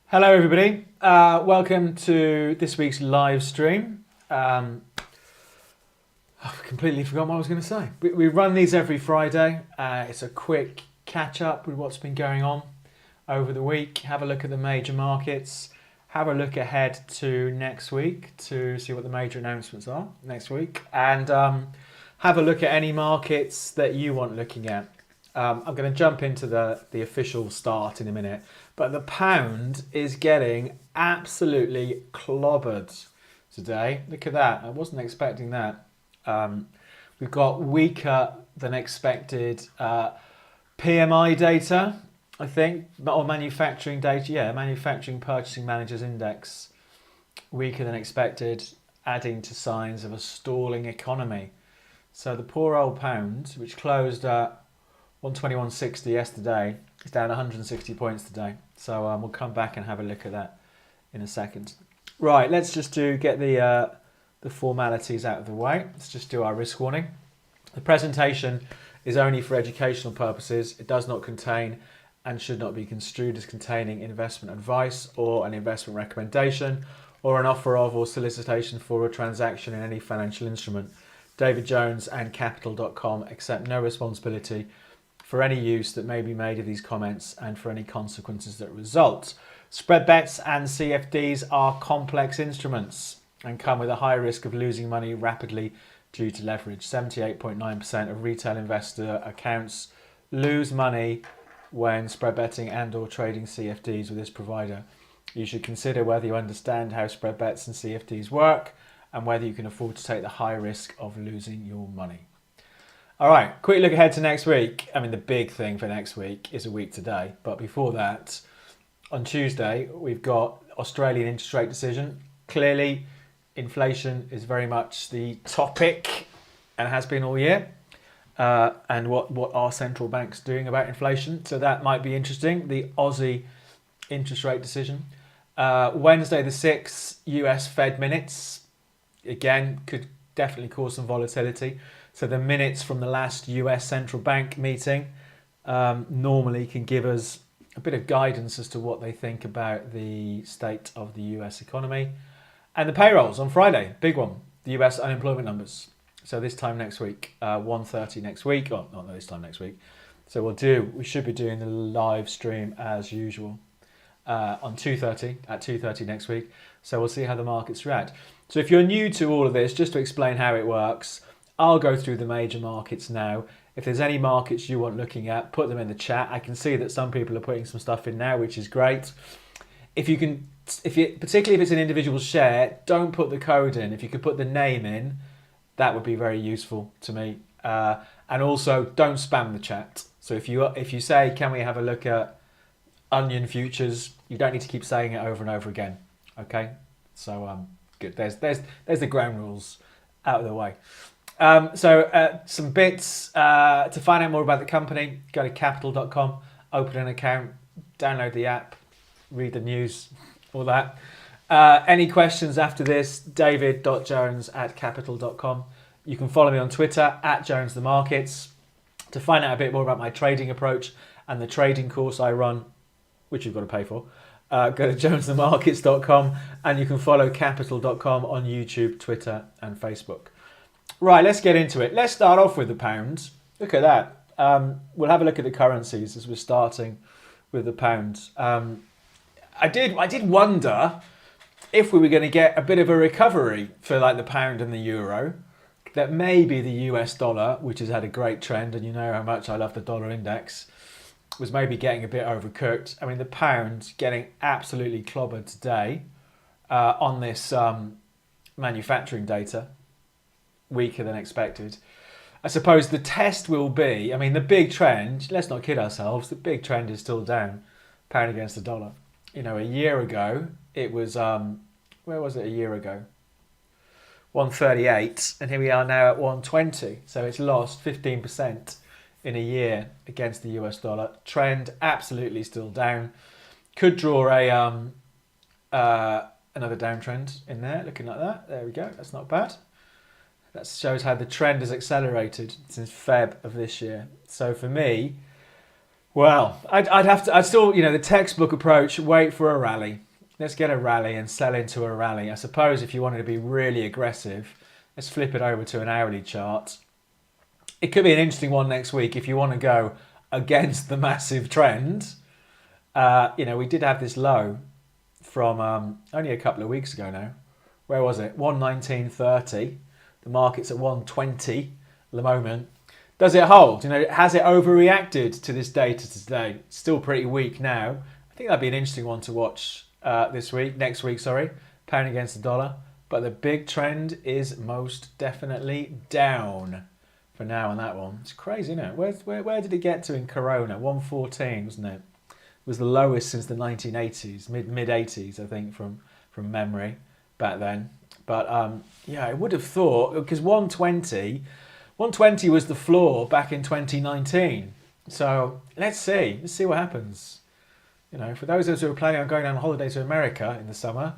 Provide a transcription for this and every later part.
Hello everybody, welcome to this week's live stream. I've completely forgotten what I was going to say. We run these every Friday. It's a quick catch up with what's been going on over the week. Have a look at the major markets. Have a look ahead to next week to see what the major announcements are next week. And have a look at any markets that you want looking at. I'm going to jump into the official start in a minute. But the pound is getting absolutely clobbered today. Look at that. I wasn't expecting that. We've got weaker than expected PMI data, I think, or manufacturing data. Yeah, manufacturing purchasing managers index, weaker than expected, adding to signs of a stalling economy. So the poor old pound, which closed at 121.60 yesterday, is down 160 points today. So we'll come back and have a look at that in a second. Right, let's just get the formalities out of the way. Let's just do our risk warning. The presentation is only for educational purposes. It does not contain and should not be construed as containing investment advice or an investment recommendation or an offer of or solicitation for a transaction in any financial instrument. David Jones and Capital.com accept no responsibility for any use that may be made of these comments and for any consequences that result. Spread bets and CFDs are complex instruments and come with a high risk of losing money rapidly due to leverage. 78.9% of retail investor accounts lose money when spread betting and or trading CFDs with this provider. You should consider whether you understand how spread bets and CFDs work and whether you can afford to take the high risk of losing your money. All right, quick look ahead to next week. I mean, the big thing for next week is a week today. But before that, on Tuesday, we've got Australian interest rate decision. Clearly, inflation is very much the topic and has been all year. And what are central banks doing about inflation? So that might be interesting. The Aussie interest rate decision. Wednesday the 6th, US Fed minutes. Again, could definitely cause some volatility. So the minutes from the last US central bank meeting normally can give us a bit of guidance as to what they think about the state of the US economy. And the payrolls on Friday, big one, the US unemployment numbers. So this time next week, 1:30 next week, or not this time next week. So we should be doing the live stream as usual on 2:30, at 2:30 next week. So we'll see how the markets react. So if you're new to all of this, just to explain how it works, I'll go through the major markets now. If there's any markets you want looking at, put them in the chat. I can see that some people are putting some stuff in now, which is great. Particularly if it's an individual share, don't put the code in. If you could put the name in, that would be very useful to me. And also, don't spam the chat. So if you say, can we have a look at onion futures, you don't need to keep saying it over and over again. Okay, so good. There's the ground rules out of the way. Some bits to find out more about the company. Go to Capital.com, open an account, download the app, read the news, all that. Any questions after this? David.jones@Capital.com. You can follow me on Twitter @JonesTheMarkets to find out a bit more about my trading approach and the trading course I run, which you've got to pay for. Go to JonesTheMarkets.com and you can follow Capital.com on YouTube, Twitter, and Facebook. Right, let's get into it. Let's start off with the pound. Look at that. We'll have a look at the currencies as we're starting with the pound. I did wonder if we were going to get a bit of a recovery for like the pound and the euro, that maybe the US dollar, which has had a great trend, and you know how much I love the dollar index, was maybe getting a bit overcooked. I mean, the pound getting absolutely clobbered today on this manufacturing data, weaker than expected. I suppose the test will be, I mean, the big trend, let's not kid ourselves, the big trend is still down, pound against the dollar. You know, a year ago, it was, where was it a year ago? 138, and here we are now at 120. So it's lost 15% in a year against the US dollar. Trend absolutely still down. Could draw another downtrend in there, looking like that. There we go, that's not bad. That shows how the trend has accelerated since Feb of this year. So for me, Well, I'd still, the textbook approach, wait for a rally. Let's get a rally and sell into a rally. I suppose if you wanted to be really aggressive, let's flip it over to an hourly chart. It could be an interesting one next week if you want to go against the massive trend. We did have this low from only a couple of weeks ago now. Where was it? 119.30. The market's at 120 at the moment. Does it hold? Has it overreacted to this data today? It's still pretty weak now. I think that'd be an interesting one to watch next week, pound against the dollar. But the big trend is most definitely down for now on that one. It's crazy, isn't it? Where did it get to in Corona? 114, wasn't it? It was the lowest since the 1980s, mid 80s, I think, from memory back then. But I would have thought, because 120 was the floor back in 2019. So let's see what happens. For those of us who are planning on going on holiday to America in the summer,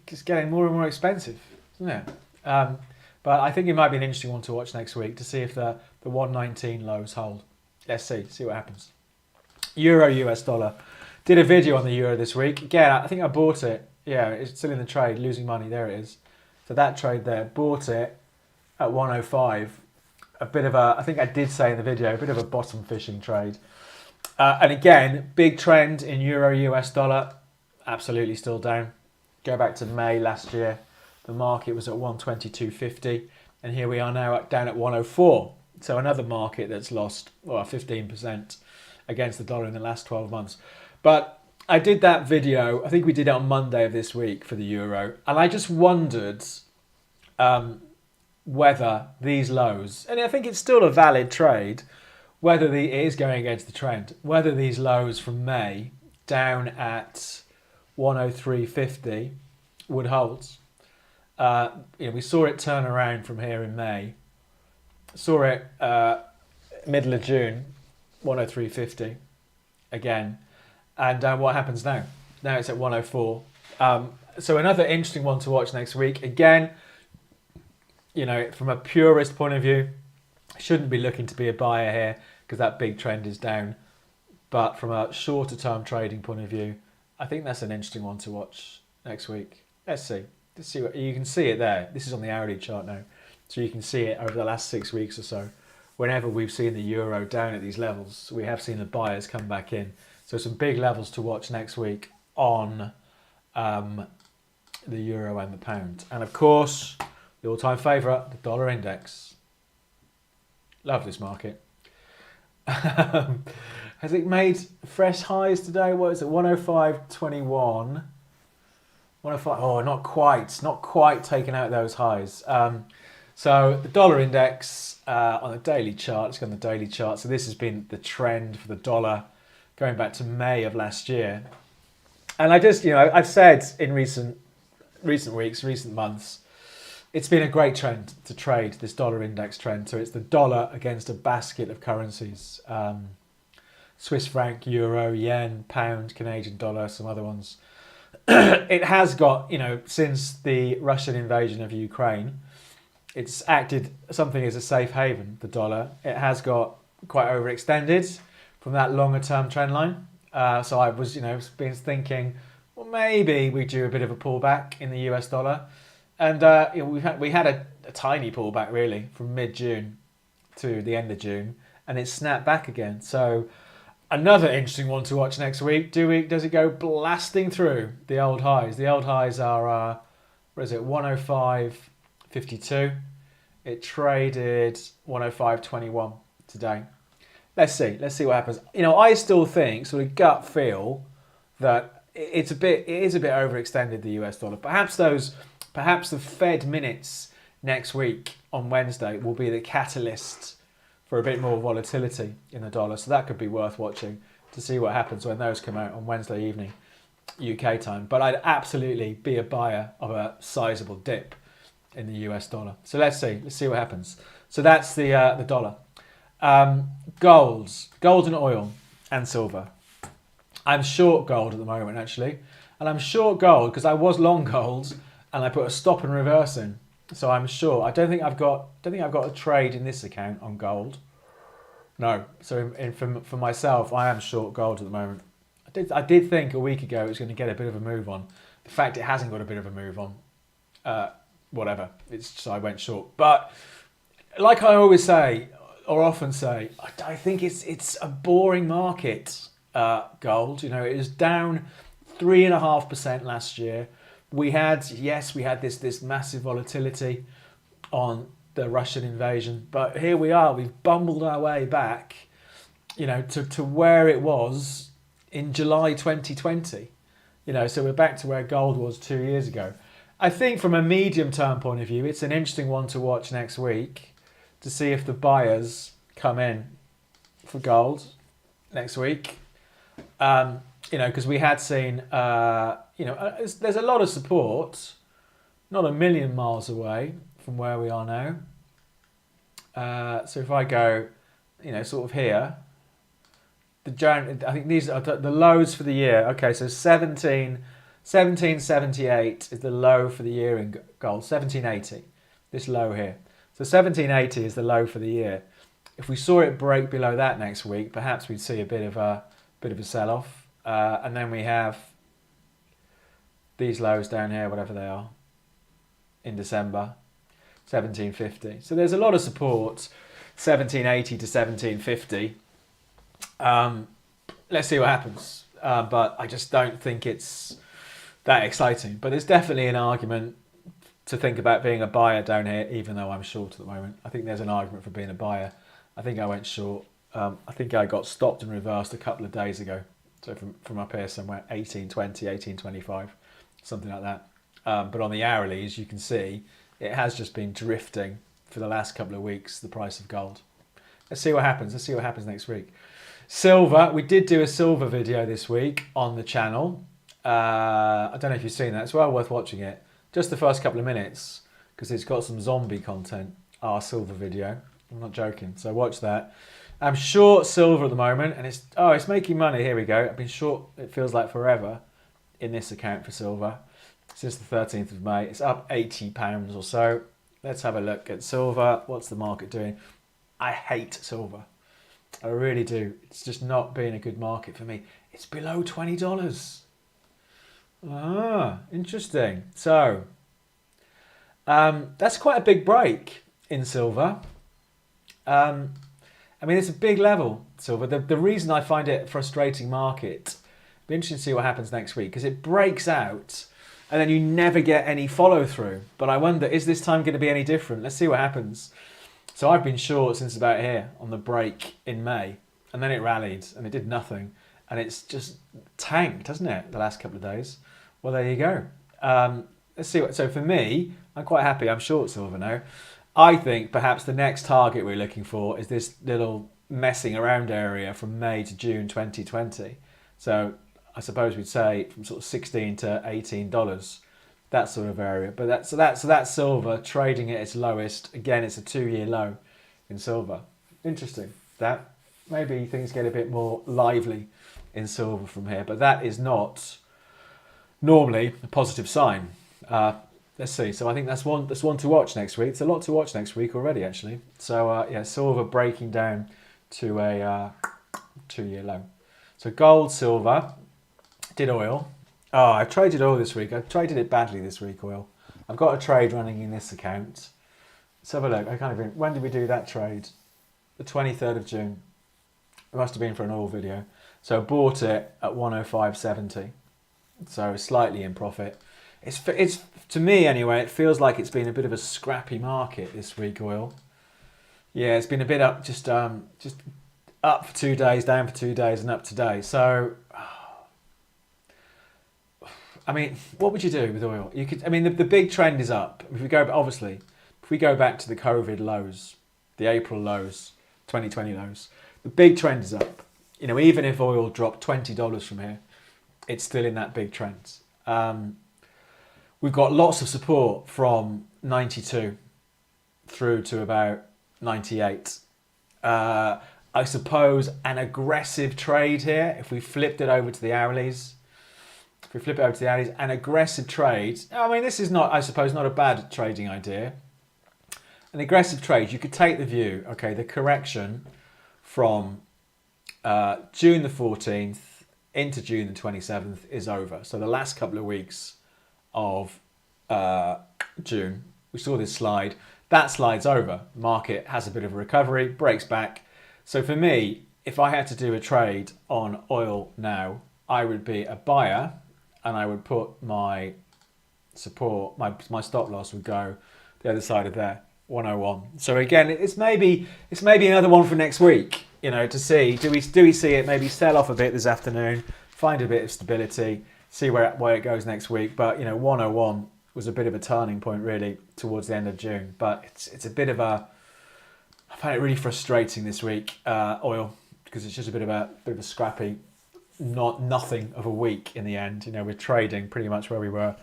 it's getting more and more expensive, isn't it? But I think it might be an interesting one to watch next week to see if the 119 lows hold. Let's see what happens. Euro US dollar. Did a video on the euro this week. Again, I think I bought it. Yeah, it's still in the trade, losing money. There it is. So that trade there, bought it at 105. I think I did say in the video, a bit of a bottom fishing trade. And again, big trend in euro US dollar, absolutely still down. Go back to May last year, the market was at 122.50, and here we are now down at 104. So another market that's lost 15% against the dollar in the last 12 months. But I did that video, I think we did it on Monday of this week for the euro, and I just wondered whether these lows, and I think it's still a valid trade, whether it is going against the trend, whether these lows from May down at 103.50 would hold. We saw it turn around from here in May. Saw it middle of June, 103.50 again. And what happens now? Now it's at 104. So another interesting one to watch next week. Again, from a purist point of view, shouldn't be looking to be a buyer here because that big trend is down. But from a shorter term trading point of view, I think that's an interesting one to watch next week. Let's see. What you can see it there. This is on the hourly chart now. So you can see it over the last 6 weeks or so. Whenever we've seen the euro down at these levels, we have seen the buyers come back in. So some big levels to watch next week on the euro and the pound. And of course, the all-time favourite, the dollar index. Love this market. Has it made fresh highs today? What is it? 105.21. 105. Oh, not quite taking out those highs. So the dollar index on the daily chart. Let's go on the daily chart. So this has been the trend for the dollar going back to May of last year. And I've said in recent weeks, recent months, it's been a great trend to trade, this dollar index trend. So it's the dollar against a basket of currencies. Swiss franc, euro, yen, pound, Canadian dollar, some other ones. It has got, since the Russian invasion of Ukraine, it's acted something as a safe haven, the dollar. It has got quite overextended from that longer term trend line. So I was, been thinking, well, maybe we do a bit of a pullback in the US dollar. And we had a tiny pullback really from mid-June to the end of June, and it snapped back again. So another interesting one to watch next week. Does it go blasting through the old highs? The old highs are, 105.52. It traded 105.21 today. Let's see what happens. I still think, sort of gut feel, that it is a bit overextended, the US dollar. Perhaps the Fed minutes next week on Wednesday will be the catalyst for a bit more volatility in the dollar. So that could be worth watching to see what happens when those come out on Wednesday evening, UK time. But I'd absolutely be a buyer of a sizable dip in the US dollar. So let's see what happens. So that's the dollar. Gold and oil and silver. I'm short gold at the moment actually, and I'm short gold because I was long gold and I put a stop and reverse in. So I'm short. I don't think I've got a trade in this account on gold. No. So for myself, I am short gold at the moment. I did think a week ago it was going to get a bit of a move on. The fact it hasn't got a bit of a move on, whatever. So I went short. But like I always say, or often say, I think it's a boring market. Gold, it was down 3.5% last year. We had this massive volatility on the Russian invasion, but here we are. We've bumbled our way back, to where it was in July 2020. So we're back to where gold was 2 years ago. I think from a medium-term point of view, it's an interesting one to watch next week to see if the buyers come in for gold next week. Because we had seen, there's a lot of support, not a million miles away from where we are now. So if I go, sort of here, I think these are the lows for the year. Okay, so 1778 is the low for the year in gold. 1780, this low here. So 1780 is the low for the year. If we saw it break below that next week, perhaps we'd see a bit of a sell-off. And then we have these lows down here, whatever they are, in December, 1750. So there's a lot of support, 1780 to 1750. Let's see what happens. But I just don't think it's that exciting. But there's definitely an argument to think about being a buyer down here, even though I'm short at the moment. I think there's an argument for being a buyer. I think I went short. I think I got stopped and reversed a couple of days ago. So from up here somewhere, 1820, 1825, something like that. But on the hourlies, you can see it has just been drifting for the last couple of weeks, the price of gold. Let's see what happens. Let's see what happens next week. Silver, we did do a silver video this week on the channel. I don't know if you've seen that. It's well worth watching it. Just the first couple of minutes, because it's got some zombie content, our silver video. I'm not joking. So watch that. I'm short silver at the moment, and it's making money. Here we go. I've been short, it feels like forever, in this account for silver since the 13th of May. It's up £80 or so. Let's have a look at silver. What's the market doing? I hate silver. I really do. It's just not been a good market for me. It's below $20. Ah, interesting. So, that's quite a big break in silver. It's a big level, silver. The reason I find it a frustrating market, be interesting to see what happens next week, because it breaks out and then you never get any follow through. But I wonder, is this time going to be any different? Let's see what happens. So I've been short since about here on the break in May, and then it rallied and it did nothing. And it's just tanked, hasn't it, the last couple of days? Well, there you go. Let's see. So for me, I'm quite happy. I'm short silver now. I think perhaps the next target we're looking for is this little messing around area from May to June 2020. So I suppose we'd say from sort of $16 to $18, that sort of area. But that's silver trading at its lowest. Again, it's a 2-year low in silver. Interesting. That maybe things get a bit more lively in silver from here, but that is not normally a positive sign. Let's see. So I think that's one to watch next week. It's a lot to watch next week already, actually. So silver breaking down to a 2-year low. So gold, silver, did oil. Oh, I've traded oil this week. I've traded it badly this week, oil. I've got a trade running in this account. Let's have a look. When did we do that trade? The 23rd of June. It must have been for an oil video. So I bought it at 105.70. So slightly in profit. It's to me anyway, it feels like it's been a bit of a scrappy market this week, oil. Yeah, it's been a bit up, just up for 2 days, down for 2 days, and up today. So, what would you do with oil? You could. The big trend is up. If we go back to the COVID lows, the April lows, 2020 lows, the big trend is up. Even if oil dropped $20 from here, it's still in that big trend. We've got lots of support from 92 through to about 98. I suppose an aggressive trade here, if we flipped it over to the hourlies, an aggressive trade. This is not, I suppose, not a bad trading idea. An aggressive trade, you could take the view, okay, the correction from June the 14th into June the 27th is over. So the last couple of weeks of June, we saw this slide. That slide's over. Market has a bit of a recovery, breaks back. So for me, if I had to do a trade on oil now, I would be a buyer and I would put my support, my stop loss would go the other side of there, 101. So again, it's maybe another one for next week, to see, do we see it maybe sell off a bit this afternoon, find a bit of stability, see where it goes next week. But 101 was a bit of a turning point really towards the end of June. But it's a bit of I find it really frustrating this week, oil, because it's just a bit of a scrappy, nothing of a week in the end. We're trading pretty much where we were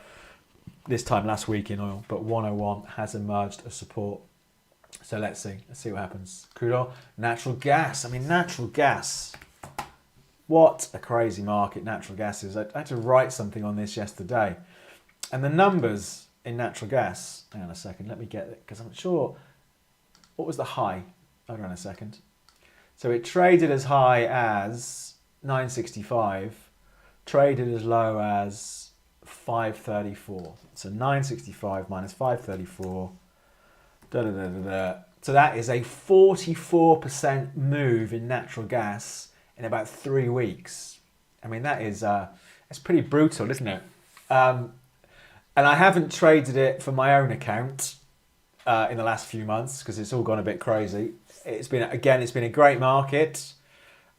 this time last week in oil, but 101 has emerged as support. So let's see what happens. Crude oil, natural gas. Natural gas. What a crazy market natural gas is. I had to write something on this yesterday. And the numbers in natural gas, hang on a second, let me get it, because I'm sure, what was the high? Hold on a second. So it traded as high as 965, traded as low as 534. So 965 minus 534. So that is a 44% move in natural gas in about 3 weeks. That is it's pretty brutal, isn't it? And I haven't traded it for my own account in the last few months because it's all gone a bit crazy. It's been a great market.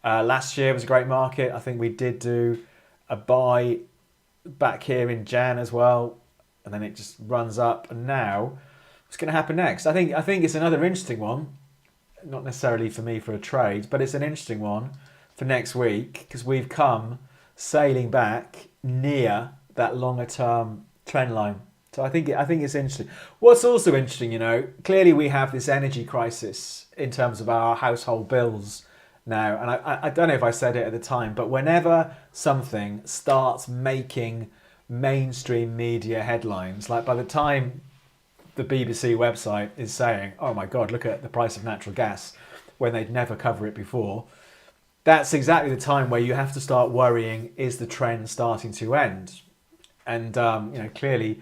Last year was a great market. I think we did do a buy back here in Jan as well, and then it just runs up. And now, what's going to happen next? I think it's another interesting one. Not necessarily for me for a trade, but it's an interesting one for next week because we've come sailing back near that longer term trend line. So I think it's interesting. What's also interesting, clearly we have this energy crisis in terms of our household bills now. And I don't know if I said it at the time, but whenever something starts making mainstream media headlines, like by the time the BBC website is saying, oh my God, look at the price of natural gas, when they'd never cover it before, that's exactly the time where you have to start worrying, is the trend starting to end? And, clearly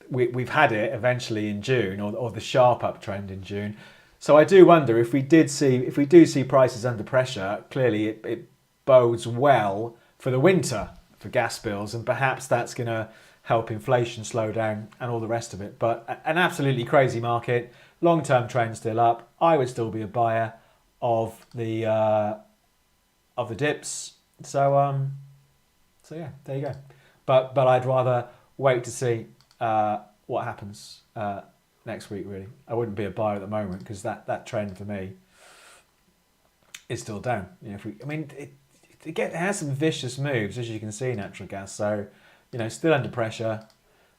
we've had it eventually in June, or the sharp uptrend in June. So I do wonder if we do see prices under pressure, clearly it bodes well for the winter for gas bills, and perhaps that's going to help inflation slow down and all the rest of it. But an absolutely crazy market, long-term trend still up. I would still be a buyer of the dips. So yeah, there you go. But I'd rather wait to see what happens next week, really. I wouldn't be a buyer at the moment because that trend for me is still down. It has some vicious moves, as you can see, natural gas. So, still under pressure,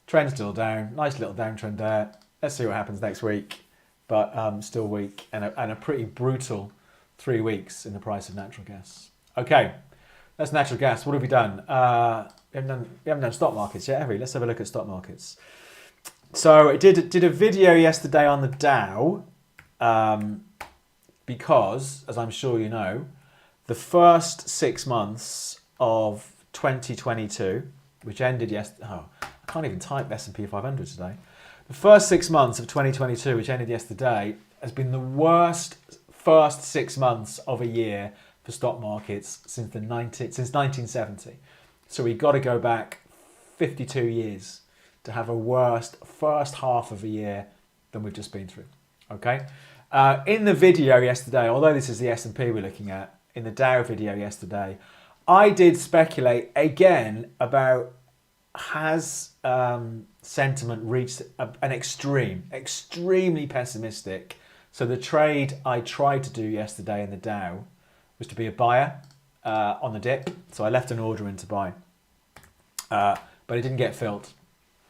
trend still down, nice little downtrend there. Let's see what happens next week, but still weak and a pretty brutal 3 weeks in the price of natural gas. Okay, that's natural gas. What have we done? We haven't done stock markets yet, have we? Let's have a look at stock markets. So I did a video yesterday on the Dow because, as I'm sure you know, the first 6 months of 2022, which ended yesterday. Oh, I can't even type S&P 500 today. The first 6 months of 2022, which ended yesterday, has been the worst first 6 months of a year for stock markets since 1970. So we got to go back 52 years to have a worse first half of a year than we've just been through. Okay. In the video yesterday, although this is the S&P we're looking at, in the Dow video yesterday, I did speculate again about has sentiment reached an extremely pessimistic. So the trade I tried to do yesterday in the Dow was to be a buyer on the dip. So I left an order in to buy, but it didn't get filled.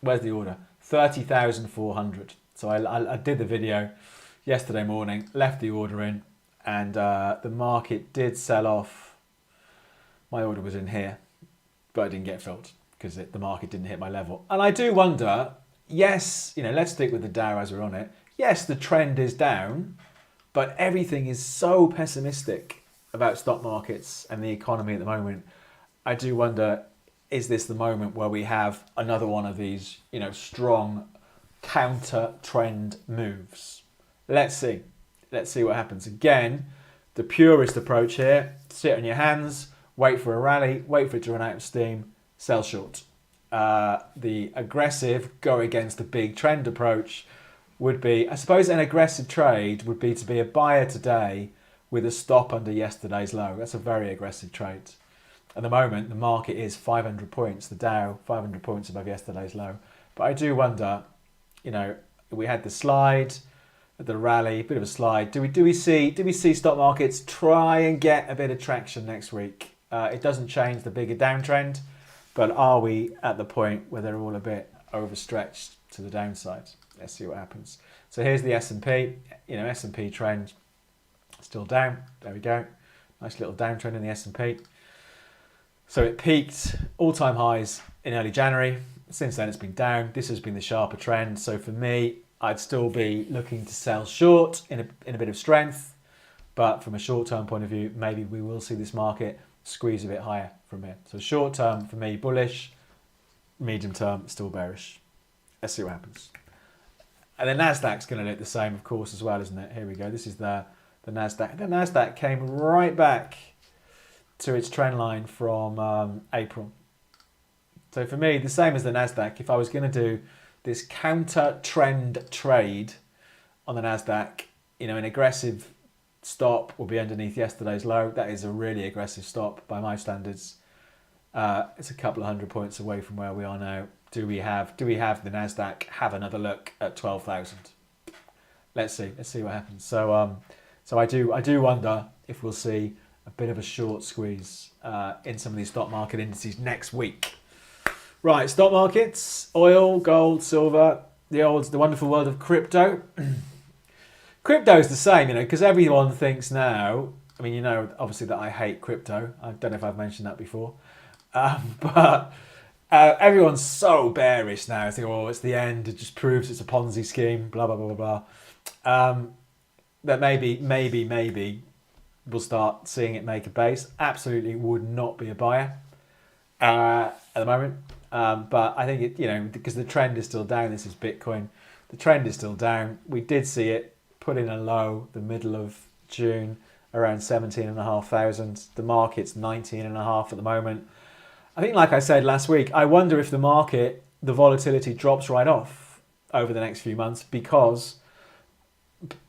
Where's the order? 30,400. So I did the video yesterday morning, left the order in, and the market did sell off. My order was in here, but it didn't get filled because the market didn't hit my level. And I do wonder, yes, let's stick with the Dow as we're on it. Yes, the trend is down, But everything is so pessimistic about stock markets and the economy at the moment. I do wonder, is this the moment where we have another one of these, strong counter trend moves? Let's see. Let's see what happens. Again, the purest approach here, sit on your hands, wait for a rally, wait for it to run out of steam, sell short. The aggressive, go against the big trend approach would be, I suppose an aggressive trade would be to be a buyer today with a stop under yesterday's low. That's a very aggressive trade. At the moment, the market is 500 points, the Dow 500 points above yesterday's low. But I do wonder, we had the slide, the rally, bit of a slide. Do we see stock markets try and get a bit of traction next week? It doesn't change the bigger downtrend, but are we at the point where they're all a bit overstretched to the downside? Let's see what happens. So here's the S&P. S&P trend still down. There we go. Nice little downtrend in the S&P. So it peaked all-time highs in early January. Since then, it's been down. This has been the sharper trend. So for me, I'd still be looking to sell short in a bit of strength. But from a short-term point of view, maybe we will see this market squeeze a bit higher from here. So short-term, for me, bullish. Medium-term, still bearish. Let's see what happens. And the Nasdaq's going to look the same, of course, as well, isn't it? Here we go. This is the Nasdaq. The Nasdaq came right back to its trend line from April. So for me, the same as the Nasdaq, if I was going to do this counter trend trade on the Nasdaq, an aggressive stop will be underneath yesterday's low. That is a really aggressive stop by my standards. It's a couple of 100 points away from where we are now. Do we have the Nasdaq have another look at 12,000? Let's see what happens. So I do wonder if we'll see a bit of a short squeeze in some of these stock market indices next week. Right, stock markets, oil, gold, silver, the wonderful world of crypto. Crypto is the same, because everyone thinks now, obviously that I hate crypto. I don't know if I've mentioned that before. But everyone's so bearish now. I think, it's the end. It just proves it's a Ponzi scheme, blah, blah, blah, blah, blah. That maybe we'll start seeing it make a base. Absolutely would not be a buyer at the moment. But I think because the trend is still down. This is Bitcoin. The trend is still down. We did see it put in a low the middle of June around 17,500. The market's 19,500 at the moment. I think, like I said last week, I wonder if the volatility drops right off over the next few months because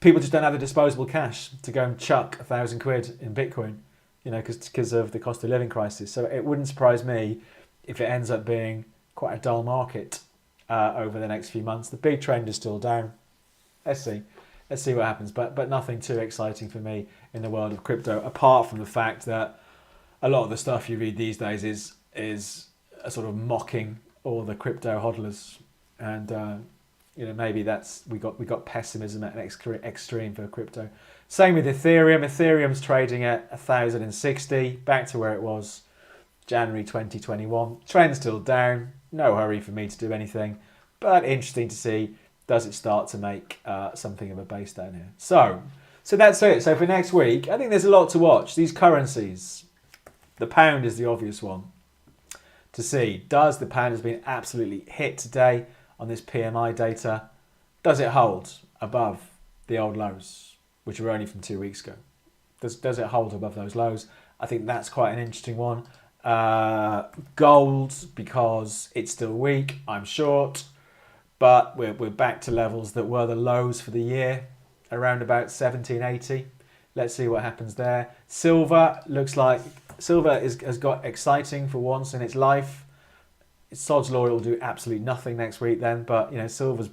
people just don't have the disposable cash to go and chuck £1,000 in Bitcoin, because of the cost of living crisis. So it wouldn't surprise me if it ends up being quite a dull market over the next few months. The big trend is still down. Let's see what happens. But nothing too exciting for me in the world of crypto, apart from the fact that a lot of the stuff you read these days is a sort of mocking all the crypto hodlers, and maybe we got pessimism at an extreme for crypto. Same with Ethereum. Ethereum's trading at 1,060, back to where it was January 2021. Trend still down. No hurry for me to do anything, but interesting to see, does it start to make something of a base down here. So that's it. So for next week, I think there's a lot to watch. These currencies, the pound is the obvious one to see. Does the pound has been absolutely hit today on this PMI data? Does it hold above the old lows, which were only from 2 weeks ago? Does it hold above those lows? I think that's quite an interesting one. Gold, because it's still weak, I'm short, but we're back to levels that were the lows for the year, around about 1780. Let's see what happens there. Silver looks like has got exciting for once in its life. Sod's Law will do absolutely nothing next week then, but silver's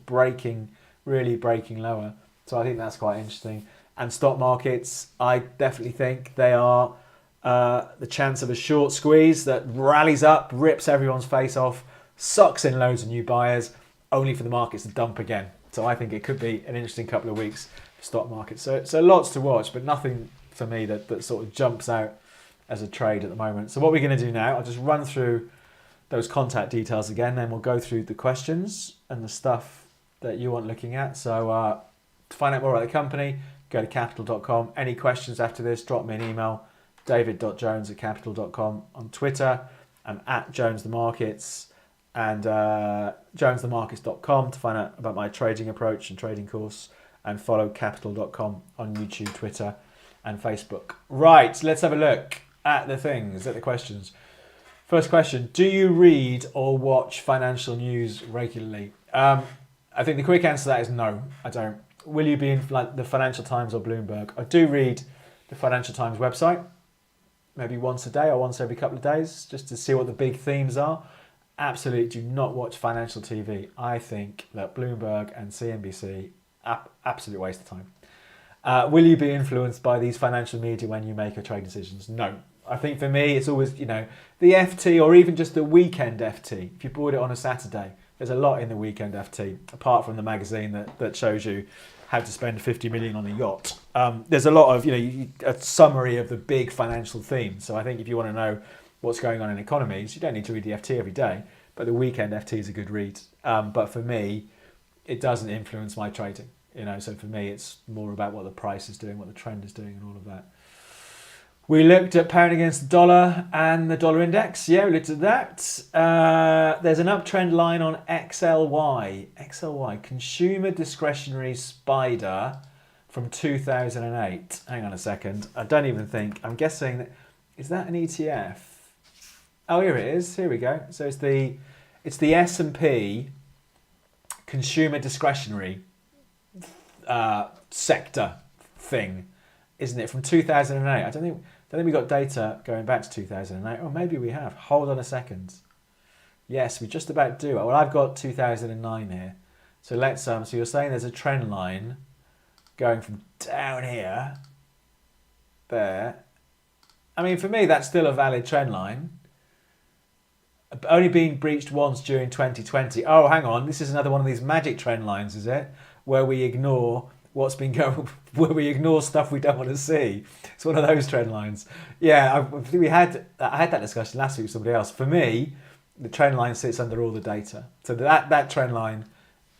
really breaking lower. So I think that's quite interesting. And stock markets, I definitely think they are the chance of a short squeeze that rallies up, rips everyone's face off, sucks in loads of new buyers, only for the markets to dump again. So I think it could be an interesting couple of weeks for stock markets. So lots to watch, but nothing for me that sort of jumps out as a trade at the moment. So what we're going to do now, I'll just run through those contact details again, then we'll go through the questions and the stuff that you want looking at. So to find out more about the company, go to Capital.com. Any questions after this, drop me an email, david.jones@Capital.com. On Twitter, I'm at Jones the Markets, and jonesthemarkets.com to find out about my trading approach and trading course, and follow Capital.com on YouTube, Twitter, and Facebook. Right, let's have a look at the questions. First question, do you read or watch financial news regularly? I think the quick answer to that is no, I don't. Will you be in like the Financial Times or Bloomberg? I do read the Financial Times website, maybe once a day or once every couple of days, just to see what the big themes are. Absolutely do not watch financial TV. I think that Bloomberg and CNBC, absolute waste of time. Will you be influenced by these financial media when you make your trade decisions? No. I think for me, it's always, the FT or even just the weekend FT. If you bought it on a Saturday, there's a lot in the weekend FT, apart from the magazine that shows you how to spend 50 million on a yacht. There's a lot of, a summary of the big financial themes. So I think if you want to know what's going on in economies, you don't need to read the FT every day, but the weekend FT is a good read. But for me, it doesn't influence my trading. So for me, it's more about what the price is doing, what the trend is doing, and all of that. We looked at pound against the dollar and the dollar index. Yeah, we looked at that. There's an uptrend line on XLY. XLY, Consumer Discretionary Spider from 2008. Hang on a second. I don't even think. I'm guessing. Is that an ETF? Oh, here it is. Here we go. So it's the S&P Consumer Discretionary sector thing, isn't it? From 2008. I don't think we got data going back to 2008. Or maybe we have. Hold on a second. Yes, we just about do. Well, I've got 2009 here. So let's so you're saying there's a trend line going from down here there. I mean, for me, that's still a valid trend line. Only being breached once during 2020. Oh, hang on. This is another one of these magic trend lines, is it? Where we ignore what's been going, where we ignore stuff we don't want to see. It's one of those trend lines. Yeah, I think I had that discussion last week with somebody else. For me, the trend line sits under all the data. So that trend line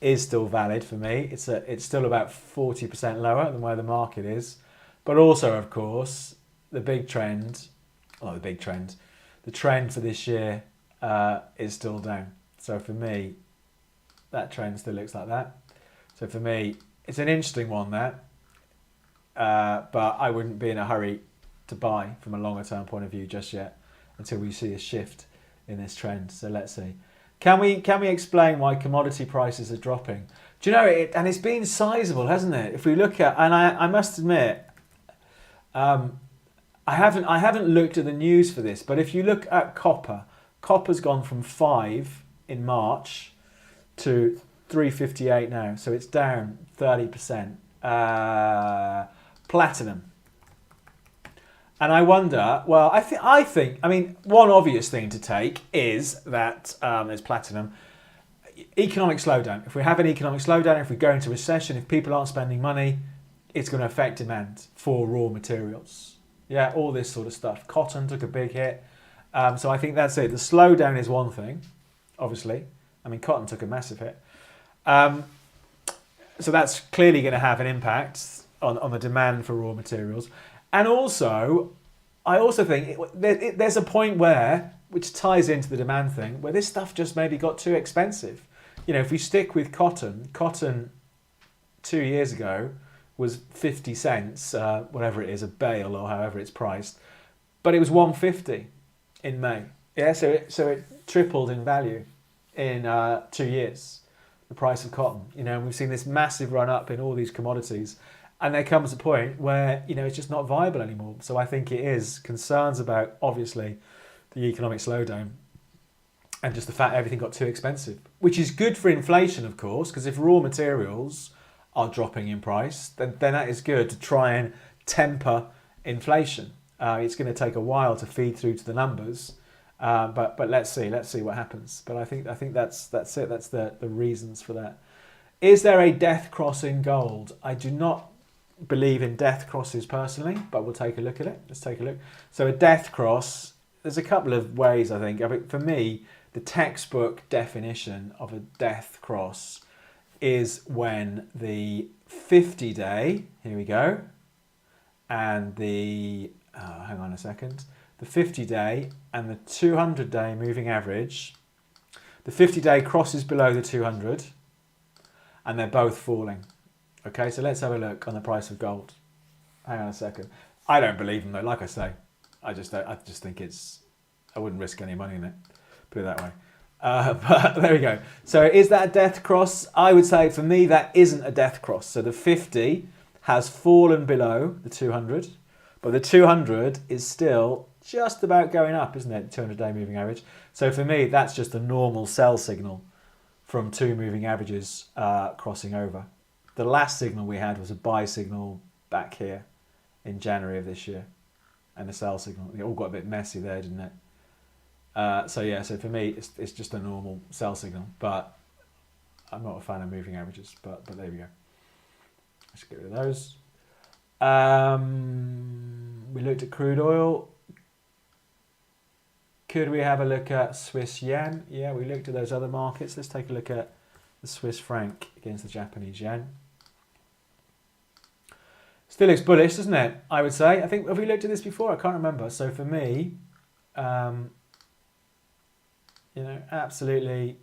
is still valid for me. It's still about 40% lower than where the market is. But also, of course, the trend for this year is still down. So for me, that trend still looks like that. So for me, it's an interesting one there, but I wouldn't be in a hurry to buy from a longer term point of view just yet until we see a shift in this trend. So let's see. Can we explain why commodity prices are dropping? Do you know it? And it's been sizable, hasn't it? If we look at, and I must admit, I haven't looked at the news for this, but if you look at copper's gone from 5 in March to 358 now, so it's down 30%. Platinum, and I wonder. Well, I think. I mean, one obvious thing to take is that there's platinum. Economic slowdown. If we have an economic slowdown, if we go into recession, if people aren't spending money, it's going to affect demand for raw materials. Yeah, all this sort of stuff. Cotton took a big hit, so I think that's it. The slowdown is one thing, obviously. I mean, cotton took a massive hit. So that's clearly going to have an impact on the demand for raw materials. And also, I also think there's a point where, which ties into the demand thing, where this stuff just maybe got too expensive. If we stick with cotton 2 years ago was 50 cents, whatever it is, a bale or however it's priced, but it was 150 in May. Yeah, so it tripled in value in 2 years. The price of cotton, and we've seen this massive run up in all these commodities, and there comes a point where it's just not viable anymore. So I think it is concerns about obviously the economic slowdown and just the fact everything got too expensive, which is good for inflation, of course, because if raw materials are dropping in price, then that is good to try and temper inflation. It's going to take a while to feed through to the numbers. But let's see what happens. But I think that's it. That's the reasons for that. Is there a death cross in gold? I do not believe in death crosses personally, but we'll take a look at it. Let's take a look. So a death cross, there's a couple of ways, I think. For me, the textbook definition of a death cross is when the 50-day, here we go, and the, hang on a second, the 50-day and the 200-day moving average. The 50-day crosses below the 200 and they're both falling. Okay, so let's have a look on the price of gold. Hang on a second. I don't believe them though, like I say. I just think I wouldn't risk any money in it, put it that way. But there we go. So is that a death cross? I would say for me that isn't a death cross. So the 50 has fallen below the 200, but the 200 is still just about going up, isn't it? 200-day moving average. So for me, that's just a normal sell signal from two moving averages crossing over. The last signal we had was a buy signal back here in January of this year, and a sell signal. It all got a bit messy there, didn't it? So for me, it's just a normal sell signal, but I'm not a fan of moving averages, but there we go. Let's get rid of those. We looked at crude oil. Could we have a look at Swiss yen? Yeah, we looked at those other markets. Let's take a look at the Swiss franc against the Japanese yen. Still looks bullish, doesn't it? I would say. I think, have we looked at this before? I can't remember. So for me, absolutely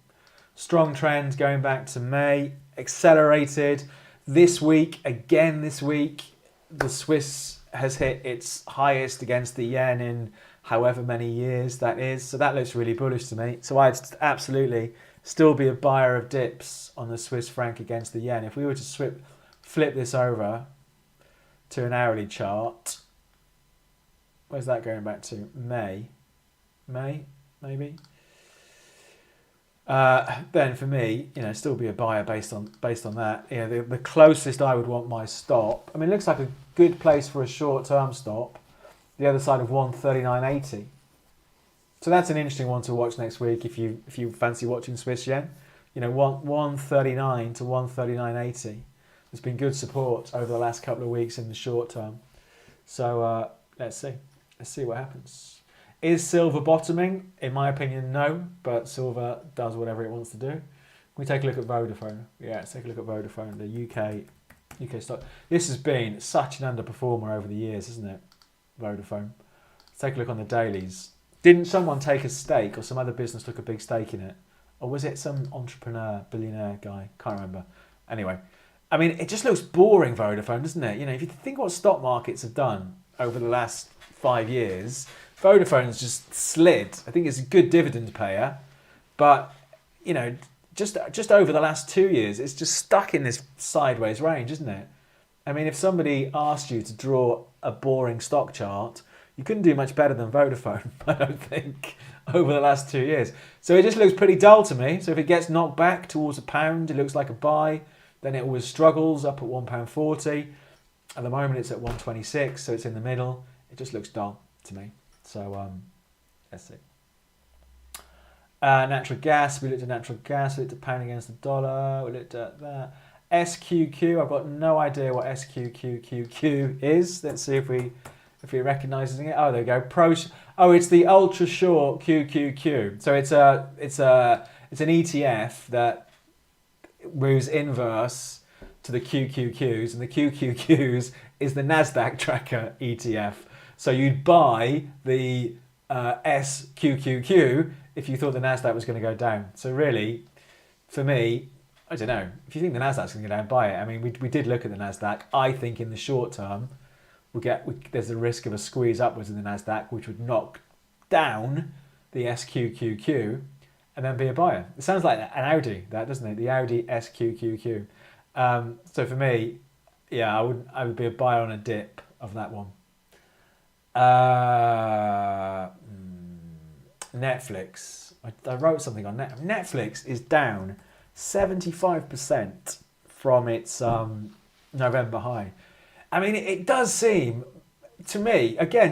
strong trend going back to May, accelerated this week. Again this week, the Swiss has hit its highest against the yen in however many years that is. So that looks really bullish to me. So I'd absolutely still be a buyer of dips on the Swiss franc against the yen. If we were to flip this over to an hourly chart, where's that going back to? May, maybe. Then for me, still be a buyer based on that. The closest I would want my stop. I mean, it looks like a good place for a short-term stop. The other side of 139.80. So that's an interesting one to watch next week if you fancy watching Swiss yen. 139 to 139.80. There's been good support over the last couple of weeks in the short term. So let's see. Let's see what happens. Is silver bottoming? In my opinion, no. But silver does whatever it wants to do. We take a look at Vodafone. Yeah, let's take a look at Vodafone, the UK stock. This has been such an underperformer over the years, isn't it? Vodafone. Let's take a look on the dailies. Didn't someone take a stake, or some other business took a big stake in it? Or was it some entrepreneur, billionaire guy? Can't remember. Anyway, I mean, it just looks boring, Vodafone, doesn't it? If you think what stock markets have done over the last 5 years, Vodafone's just slid. I think it's a good dividend payer, but just over the last 2 years, it's just stuck in this sideways range, isn't it? I mean, if somebody asked you to draw a boring stock chart, you couldn't do much better than Vodafone, I don't think, over the last 2 years. So it just looks pretty dull to me. So if it gets knocked back towards £1, it looks like a buy. Then it always struggles up at £1.40. At the moment, it's at 126, so it's in the middle. It just looks dull to me. So let's see. Natural gas. We looked at natural gas. We looked at pound against the dollar. We looked at that. SQQ. I've got no idea what SQQQQ is. Let's see if we recognising it. Oh, there we go. It's the ultra short QQQ. So it's an ETF that moves inverse to the QQQs, and the QQQs is the Nasdaq tracker ETF. So you'd buy the SQQQ if you thought the Nasdaq was going to go down. So really, for me, I don't know. If you think the Nasdaq's going to go down, buy it. I mean, we did look at the Nasdaq. I think in the short term, there's a risk of a squeeze upwards in the Nasdaq, which would knock down the SQQQ and then be a buyer. It sounds like an Audi, that, doesn't it? The Audi SQQQ. So for me, yeah, I would be a buyer on a dip of that one. Netflix. I wrote something on Netflix is down 75% from its November high. I mean, it does seem to me, again,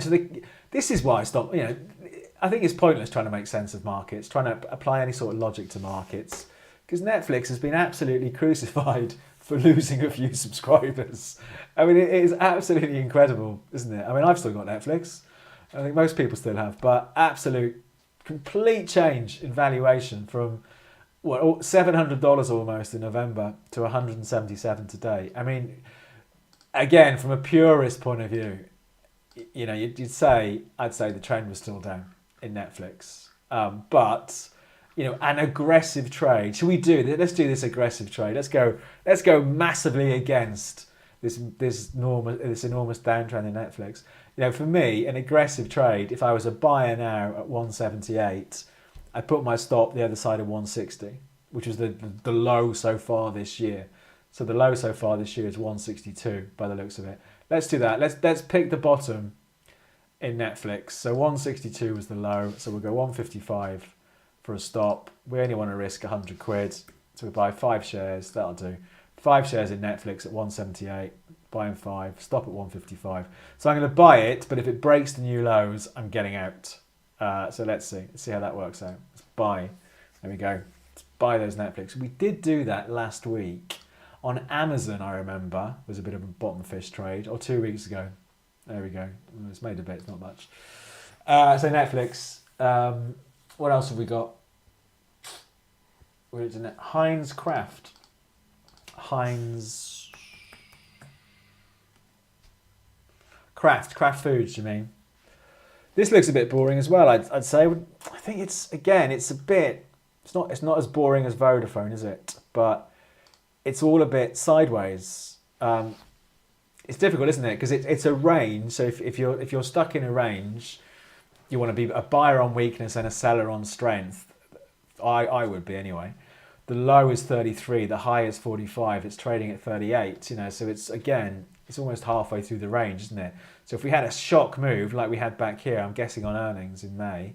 this is why I stopped, I think it's pointless trying to make sense of markets, trying to apply any sort of logic to markets, because Netflix has been absolutely crucified for losing a few subscribers. I mean, it is absolutely incredible, isn't it? I mean, I've still got Netflix. I think most people still have, but complete change in valuation from well, $700 almost in November to 177 today. I mean, again, from a purist point of view, you know, I'd say the trend was still down in Netflix. But you know, an aggressive trade. Should we do this? Let's do this aggressive trade. Let's go massively against this enormous downtrend in Netflix. You know, for me, an aggressive trade, if I was a buyer now at 178, I put my stop the other side of 160, which is the low so far this year. So the low so far this year is 162 by the looks of it. Let's do that. Let's pick the bottom in Netflix. So 162 was the low. So we'll go 155 for a stop. We only want to risk 100 quid. So we buy 5 shares. That'll do. 5 shares in Netflix at 178. Buying 5. Stop at 155. So I'm going to buy it, but if it breaks the new lows, I'm getting out. So let's see. Let's see how that works out. Let's buy. There we go. Let's buy those Netflix. We did do that last week. On Amazon, I remember, was a bit of a bottom fish trade, or 2 weeks ago. There we go. It's made a bit, not much. So Netflix. What else have we got? Heinz Kraft. Kraft Foods, you mean? This looks a bit boring as well, I'd say. I think it's a bit... It's not as boring as Vodafone, is it? But it's all a bit sideways. It's difficult, isn't it? Because it's a range. So if you're stuck in a range, you want to be a buyer on weakness and a seller on strength. I would be anyway. The low is 33, the high is 45. It's trading at 38. You know, so it's almost halfway through the range, isn't it? So if we had a shock move like we had back here, I'm guessing on earnings in May,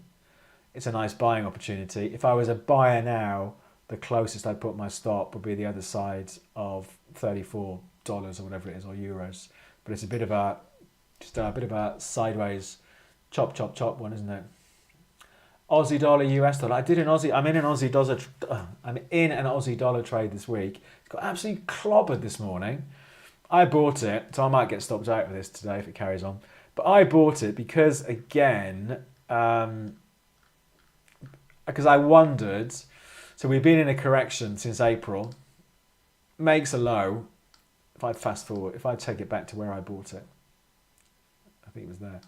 it's a nice buying opportunity. If I was a buyer now, the closest I'd put my stop would be the other side of $34 or whatever it is, or euros. But it's a bit of a sideways chop one, isn't it? Aussie dollar, US dollar. I'm in an Aussie dollar trade this week. It's got absolutely clobbered this morning. I bought it, so I might get stopped out with this today if it carries on. But I bought it because, again, because I wondered. So we've been in a correction since April. Makes a low. If I fast forward, if I take it back to where I bought it, I think it was there.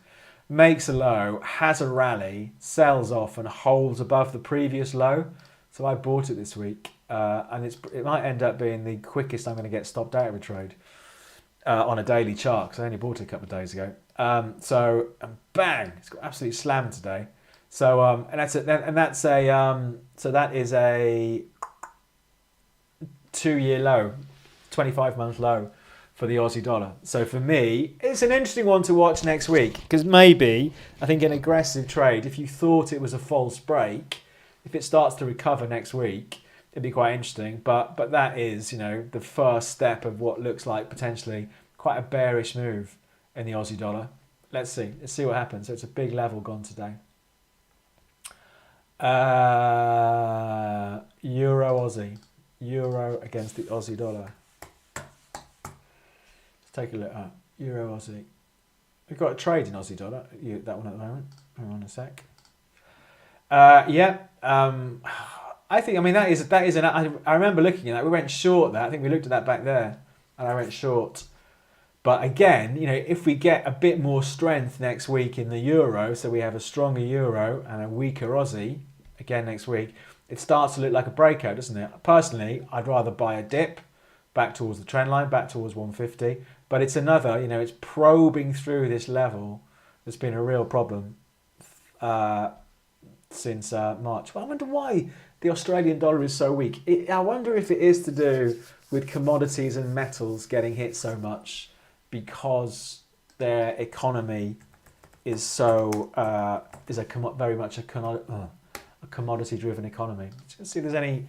Makes a low, has a rally, sells off and holds above the previous low. So I bought it this week, and it might end up being the quickest I'm going to get stopped out of a trade on a daily chart, because I only bought it a couple of days ago. So bang, it's got absolutely slammed today. So that is a 2-year low, 25-month low for the Aussie dollar. So for me, it's an interesting one to watch next week, because maybe I think an aggressive trade, if you thought it was a false break, if it starts to recover next week, it'd be quite interesting. But that is, you know, the first step of what looks like potentially quite a bearish move in the Aussie dollar. Let's see what happens. So it's a big level gone today. Euro against the Aussie dollar. Let's take a look at Euro Aussie. We've got a trade in Aussie dollar. That one at the moment. Hang on a sec. I think. I mean, that is an. I remember looking at that. We went short that. I think we looked at that back there, and I went short. But again, you know, if we get a bit more strength next week in the euro, so we have a stronger euro and a weaker Aussie again next week, it starts to look like a breakout, doesn't it? Personally, I'd rather buy a dip back towards the trend line, back towards 150. But it's another, you know, it's probing through this level that's been a real problem since March. Well, I wonder why the Australian dollar is so weak. I wonder if it is to do with commodities and metals getting hit so much because their economy is so very much a commodity-driven economy. Let's see if there's any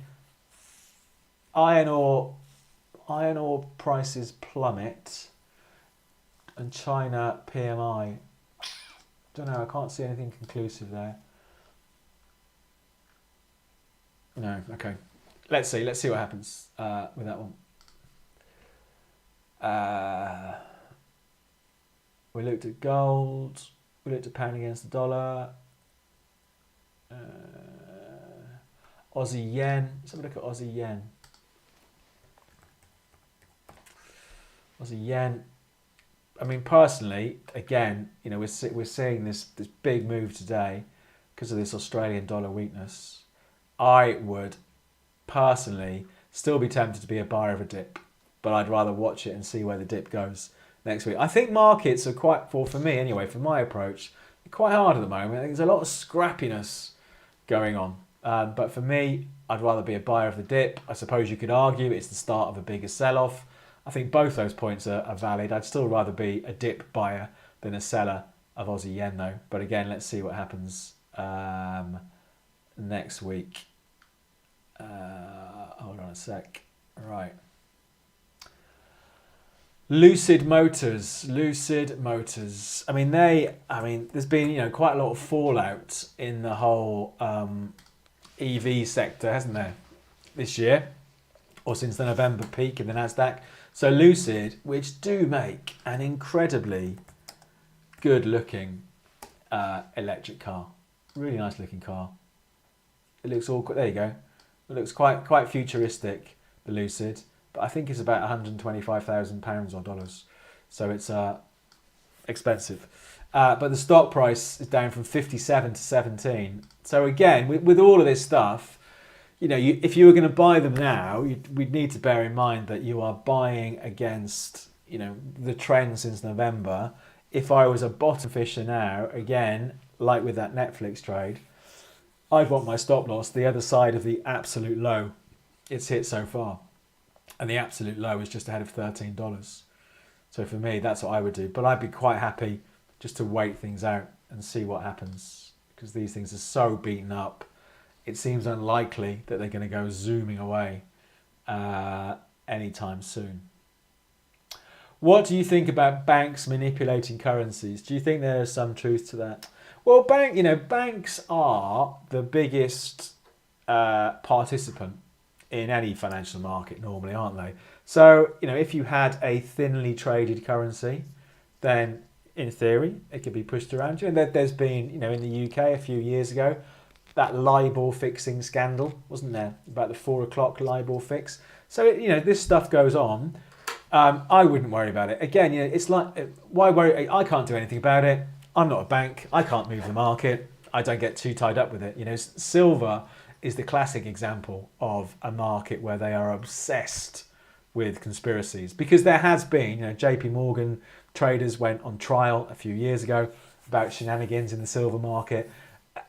iron ore prices plummet and China PMI. Don't know. I can't see anything conclusive there. No. Okay. Let's see what happens with that one. We looked at gold. We looked at pound against the dollar. Aussie Yen. Let's have a look at Aussie Yen. Aussie Yen. I mean, personally, again, you know, we're seeing this big move today because of this Australian dollar weakness. I would personally still be tempted to be a buyer of a dip, but I'd rather watch it and see where the dip goes next week. I think markets are quite, for me anyway, for my approach, quite hard at the moment. I think there's a lot of scrappiness going on. But for me, I'd rather be a buyer of the dip. I suppose you could argue it's the start of a bigger sell-off. I think both those points are valid. I'd still rather be a dip buyer than a seller of Aussie Yen though. But again, let's see what happens next week. Hold on a sec. Right. Lucid Motors. I mean, there's been, quite a lot of fallout in the whole EV sector, hasn't there, this year, or since the November peak in the Nasdaq. So Lucid, which do make an incredibly good-looking electric car, really nice-looking car. It looks all, there you go. It looks quite futuristic, the Lucid, but I think it's about £125,000 or dollars, so it's expensive. But the stock price is down from 57 to 17. So again, with all of this stuff, if you were going to buy them now, we'd need to bear in mind that you are buying against, the trend since November. If I was a bottom fisher now, again, like with that Netflix trade, I'd want my stop loss the other side of the absolute low it's hit so far. And the absolute low is just ahead of $13. So for me, that's what I would do. But I'd be quite happy just to wait things out and see what happens, because these things are so beaten up. It seems unlikely that they're going to go zooming away anytime soon. What do you think about banks manipulating currencies? Do you think there is some truth to that? Well, banks are the biggest participant in any financial market normally, aren't they? So, if you had a thinly traded currency, then in theory, it could be pushed around you. And there's been, in the UK a few years ago, that LIBOR fixing scandal, wasn't there? About the 4 o'clock LIBOR fix. So, this stuff goes on. I wouldn't worry about it. Again, it's like, why worry? I can't do anything about it. I'm not a bank. I can't move the market. I don't get too tied up with it. Silver is the classic example of a market where they are obsessed with conspiracies, because there has been, JP Morgan traders went on trial a few years ago about shenanigans in the silver market.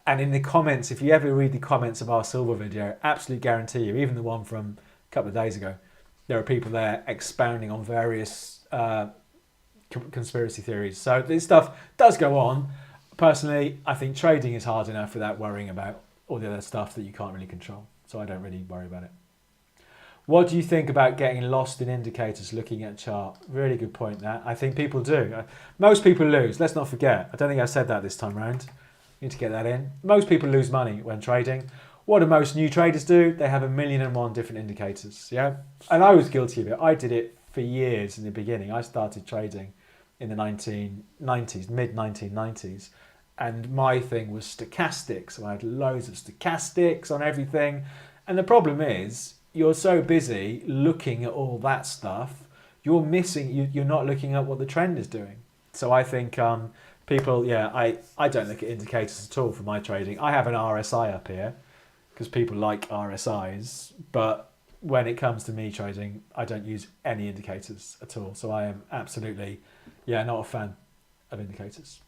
And in the comments, if you ever read the comments of our silver video, absolutely guarantee you, even the one from a couple of days ago, there are people there expounding on various conspiracy theories. So this stuff does go on. Personally, I think trading is hard enough without worrying about all the other stuff that you can't really control. So I don't really worry about it. What do you think about getting lost in indicators looking at a chart? Really good point, that. I think people do. Most people lose. Let's not forget. I don't think I said that this time around. Need to get that in. Most people lose money when trading. What do most new traders do? They have 1,000,001 different indicators. Yeah, and I was guilty of it. I did it for years in the beginning. I started trading in the 1990s, mid-1990s. And my thing was stochastics. So I had loads of stochastics on everything. And the problem is, you're so busy looking at all that stuff, you're missing, you're not looking at what the trend is doing. So I think people, I don't look at indicators at all for my trading. I have an RSI up here because people like RSIs. But when it comes to me trading, I don't use any indicators at all. So I am absolutely, not a fan of indicators.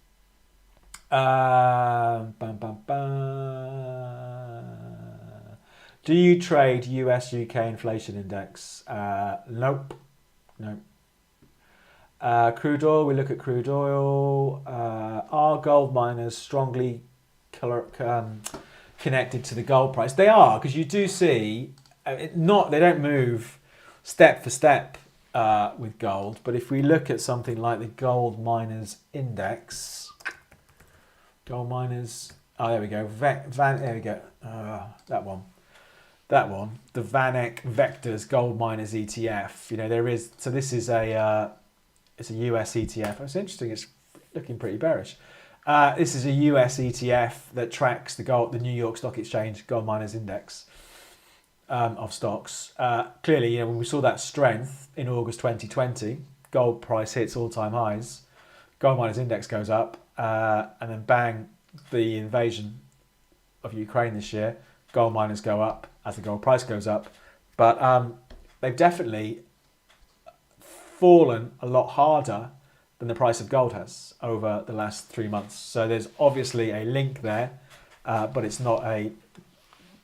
Do you trade US UK inflation index? Nope. Crude oil, we look at crude oil. Are gold miners strongly connected to the gold price? They are, because you do see, they don't move step for step with gold, but if we look at something like the gold miners index, gold miners, there we go, there we go, that one, the VanEck Vectors Gold Miners ETF. This is it's a US ETF. It's interesting, it's looking pretty bearish. This is a US ETF that tracks the New York Stock Exchange Gold Miners Index of stocks. Clearly, when we saw that strength in August 2020, gold price hits all-time highs, Gold Miners Index goes up, and then bang, the invasion of Ukraine this year, gold miners go up as the gold price goes up. But they've definitely fallen a lot harder than the price of gold has over the last 3 months. So there's obviously a link there, but it's not a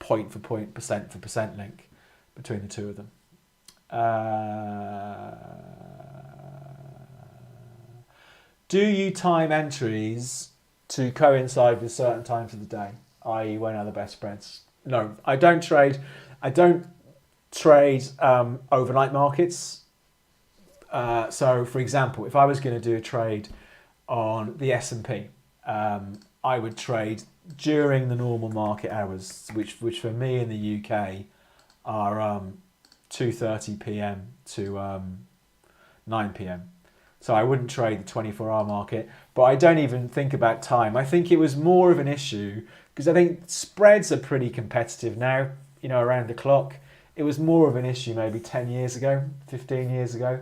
point for point, percent for percent link between the two of them. Do you time entries to coincide with certain times of the day, i.e. when are the best spreads? No, I don't trade. I don't trade overnight markets. So, for example, if I was going to do a trade on the S&P, I would trade during the normal market hours, which for me in the UK are 2:30 p.m. to 9 p.m. So I wouldn't trade the 24-hour market, but I don't even think about time. I think it was more of an issue because I think spreads are pretty competitive now, around the clock. It was more of an issue maybe 10 years ago, 15 years ago.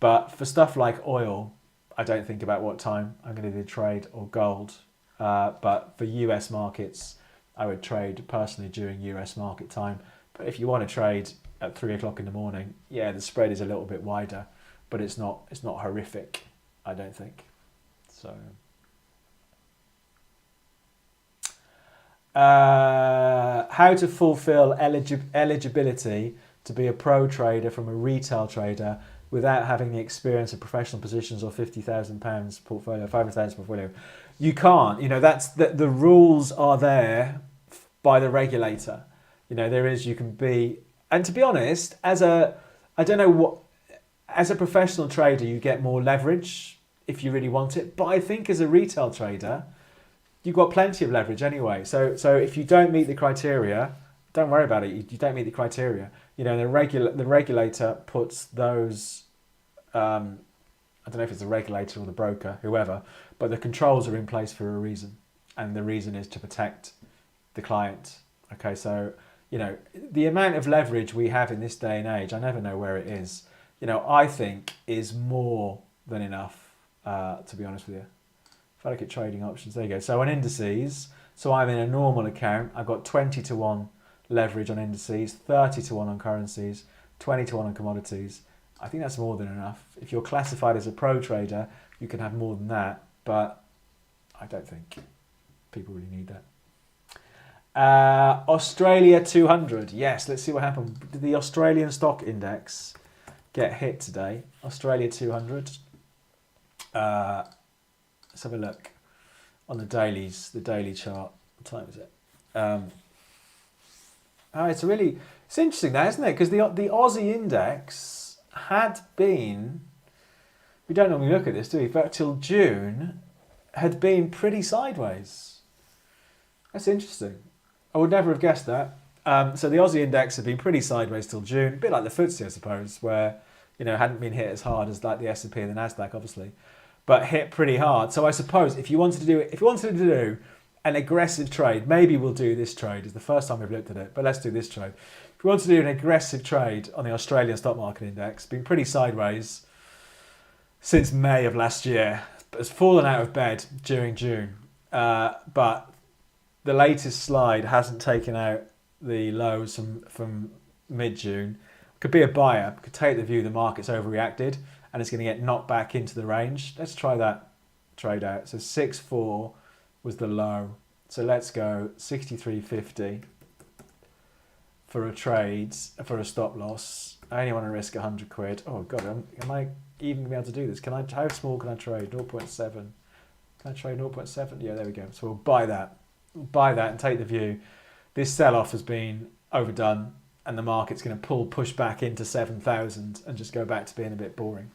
But for stuff like oil, I don't think about what time I'm going to do the trade, or gold. But for US markets, I would trade personally during US market time. But if you want to trade at 3 o'clock in the morning, yeah, the spread is a little bit wider, but it's not horrific, I don't think. So, how to fulfill eligibility to be a pro trader from a retail trader without having the experience of professional positions or £50,000 portfolio, £500,000 portfolio. You can't. That's the rules are there by the regulator. You can be, and to be honest, as a professional trader, you get more leverage if you really want it. But I think as a retail trader, you've got plenty of leverage anyway. So if you don't meet the criteria, don't worry about it. You don't meet the criteria. The regulator puts those. I don't know if it's the regulator or the broker, whoever, but the controls are in place for a reason, and the reason is to protect the client. Okay, so the amount of leverage we have in this day and age, I never know where it is. I think is more than enough. To be honest with you, if I look at trading options, there you go. So on indices, so I'm in a normal account. I've got 20-1 leverage on indices, 30-1 on currencies, 20-1 on commodities. I think that's more than enough. If you're classified as a pro trader, you can have more than that, but I don't think people really need that. Australia 200. Yes, let's see what happened. Did the Australian stock index get hit today? Australia 200. Let's have a look on the dailies, the daily chart. What time is it? It's interesting that, isn't it? Because the Aussie index had been, we don't normally look at this, do we? But till June had been pretty sideways. That's interesting. I would never have guessed that. So the Aussie index had been pretty sideways till June, a bit like the FTSE, I suppose, where hadn't been hit as hard as like the S&P and the Nasdaq, obviously, but hit pretty hard. So I suppose if you wanted to do an aggressive trade, maybe we'll do this trade. It's the first time we've looked at it, but let's do this trade. If you want to do an aggressive trade on the Australian stock market index, been pretty sideways since May of last year. It's fallen out of bed during June, but the latest slide hasn't taken out the lows from mid-June. Could be a buyer, could take the view the market's overreacted and it's going to get knocked back into the range. Let's try that trade out. So 6.4 was the low. So let's go 63.50 for a trade, for a stop loss. I only want to risk 100 quid. Oh God, am I even going to be able to do this? How small can I trade? 0.7. Can I trade 0.7? Yeah, there we go. So we'll buy that. Buy that and take the view. This sell-off has been overdone and the market's going to push back into 7,000 and just go back to being a bit boring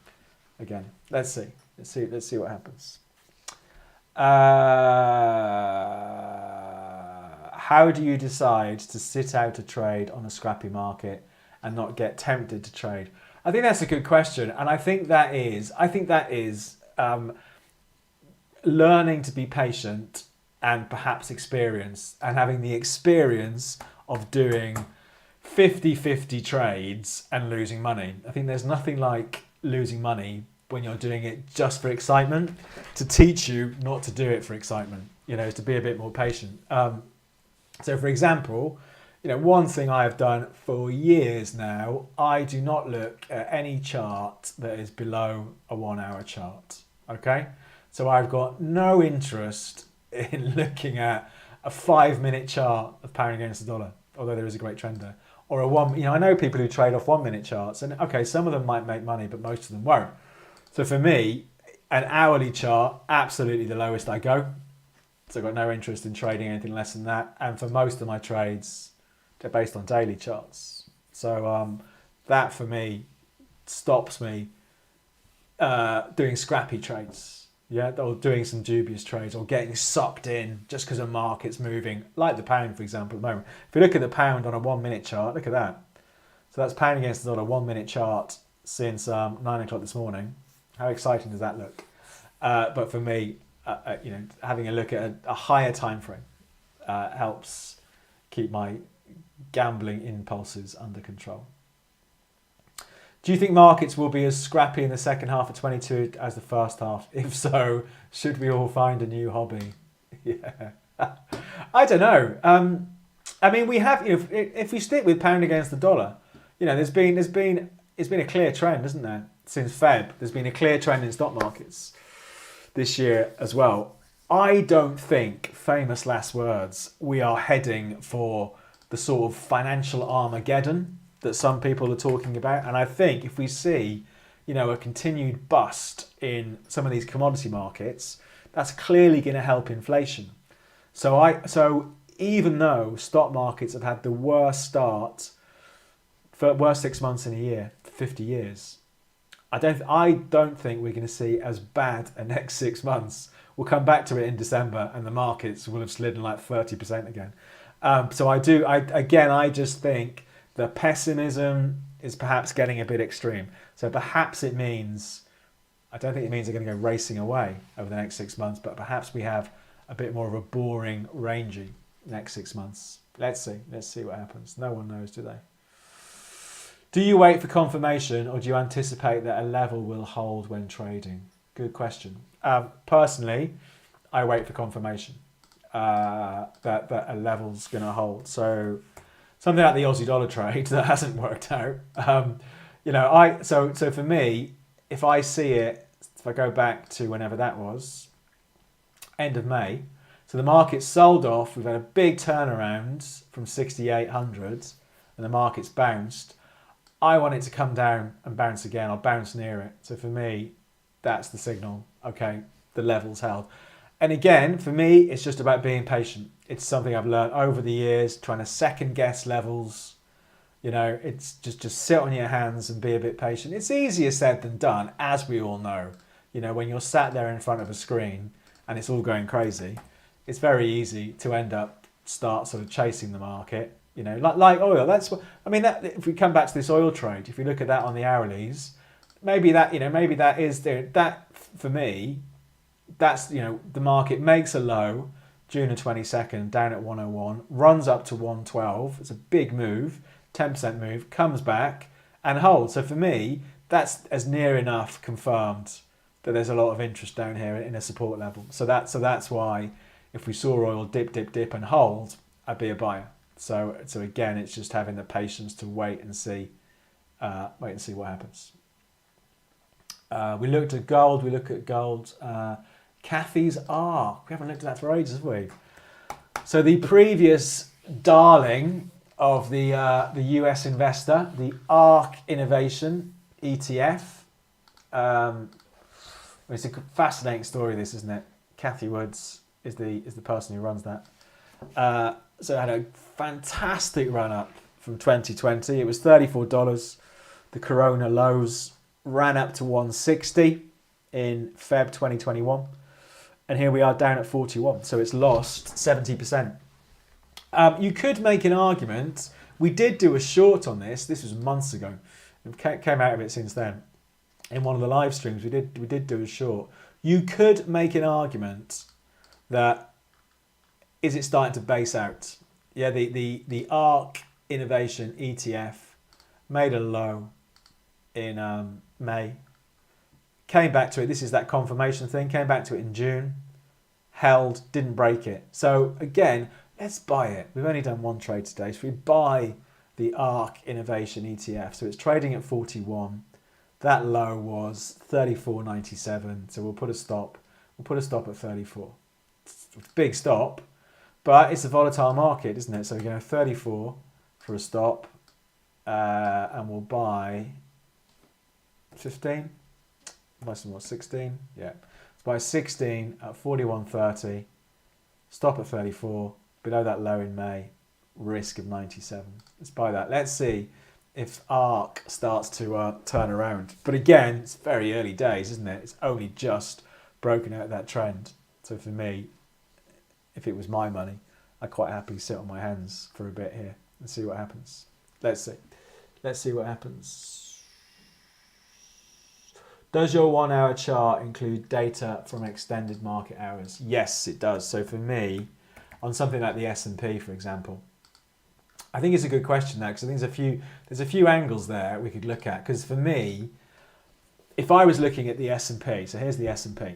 again. Let's see. Let's see what happens. How do you decide to sit out a trade on a scrappy market and not get tempted to trade? I think that's a good question, and I think that is learning to be patient and perhaps experience, and having the experience of doing 50-50 trades and losing money. I think there's nothing like losing money when you're doing it just for excitement, to teach you not to do it for excitement, to be a bit more patient. So for example, one thing I have done for years now, I do not look at any chart that is below a 1 hour chart. Okay. So I've got no interest in looking at a 5-minute chart of pound against the dollar, although there is a great trend there. Or I know people who trade off 1-minute charts, and okay, some of them might make money, but most of them won't. So for me, an hourly chart, absolutely the lowest I go. So I've got no interest in trading anything less than that. And for most of my trades, they're based on daily charts. So that for me stops me doing scrappy trades. Yeah, or doing some dubious trades, or getting sucked in just because a market's moving, like the pound, for example, at the moment. If you look at the pound on a 1-minute chart, look at that. So that's pound against the dollar, 1-minute chart since 9 o'clock this morning. How exciting does that look? But for me, having a look at a higher time frame helps keep my gambling impulses under control. Do you think markets will be as scrappy in the second half of 22 as the first half? If so, should we all find a new hobby? Yeah, I don't know. We have. If we stick with pound against the dollar, it's been a clear trend, isn't there? Since Feb, there's been a clear trend in stock markets this year as well. I don't think, famous last words, we are heading for the sort of financial Armageddon that some people are talking about. And I think if we see, a continued bust in some of these commodity markets, that's clearly going to help inflation. So even though stock markets have had the worst start for worst 6 months in a year for 50 years, I don't think we're going to see as bad a next 6 months. We'll come back to it in December and the markets will have slid in like 30% again. I just think the pessimism is perhaps getting a bit extreme. So perhaps it means, I don't think it means they're going to go racing away over the next 6 months, but perhaps we have a bit more of a boring, rangy next 6 months. Let's see what happens. No one knows, do they? Do you wait for confirmation, or do you anticipate that a level will hold when trading? Good question. Personally, I wait for confirmation that a level's going to hold. So something like the Aussie Dollar trade that hasn't worked out. So for me, if I see it, if I go back to whenever that was, end of May, so the market sold off. We've had a big turnaround from 6,800, and the market's bounced. I want it to come down and bounce again, or bounce near it. So for me, that's the signal. Okay, the level's held. And again, for me, it's just about being patient. It's something I've learned over the years, trying to second guess levels. It's just sit on your hands and be a bit patient. It's easier said than done, as we all know. When you're sat there in front of a screen and it's all going crazy, it's very easy to start sort of chasing the market. Like oil. That's what That if we come back to this oil trade, if we look at that on the hourlies, maybe that is that for me. That's the market makes a low June the 22nd down at 101, runs up to 112. It's a big move, 10% move, comes back and holds. So for me, that's as near enough confirmed that there's a lot of interest down here in a support level. So that's why if we saw oil dip and hold, I'd be a buyer. So again, it's just having the patience to wait and see what happens. We looked at gold. We look at gold. Kathy's ARK. We haven't looked at that for ages, have we? So the previous darling of the US investor, the ARK Innovation ETF. It's a fascinating story, this, isn't it? Kathy Woods is the person who runs that. So it had a fantastic run up from 2020. It was $34. The Corona lows ran up to 160 in Feb 2021. And here we are down at 41. So it's lost 70%. You could make an argument. We did do a short on this. This was months ago. It came out of it since then. In one of the live streams, we did do a short You could make an argument that is it starting to base out? Yeah, the ARK Innovation ETF made a low in May. Came back to it. This is that confirmation thing. Came back to it in June. Held, didn't break it. So again, let's buy it. We've only done one trade today. So we buy the ARK Innovation ETF. So it's trading at 41. That low was 34.97. So we'll put a stop. We'll put a stop at 34. It's a big stop, but it's a volatile market, isn't it? So we're going to 34 for a stop, and we'll buy 15. Buy some more, 16. Yeah. Let's buy 16 at 41.30. Stop at 34. Below that low in May. Risk of 97. Let's buy that. Let's see if ARK starts to turn around. But again, it's very early days, isn't it? It's only just broken out of that trend. So for me, if it was my money, I'd quite happily sit on my hands for a bit here and see what happens. Let's see. Let's see what happens. Does your 1 hour chart include data from extended market hours? Yes, it does. So for me, on something like the S&P, for example, I think it's a good question now, because I think there's a few angles there we could look at. Because for me, if I was looking at the S&P, so here's the S&P,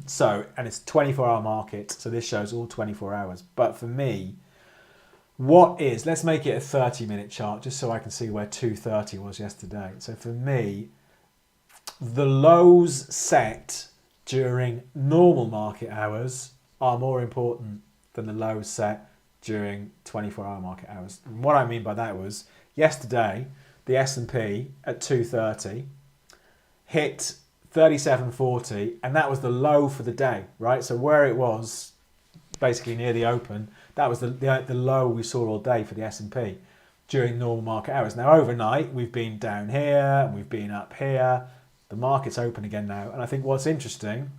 so, and it's 24-hour market, so this shows all 24 hours. But for me, let's make it a 30-minute chart, just so I can see where 230 was yesterday. So for me, the lows set during normal market hours are more important than the lows set during 24-hour market hours. And what I mean by that was, yesterday, the S&P at 230 hit 37.40, and that was the low for the day, right? So where it was basically near the open, that was the low we saw all day for the S&P during normal market hours. Now overnight, we've been down here, and we've been up here. The market's open again now, and I think what's interesting,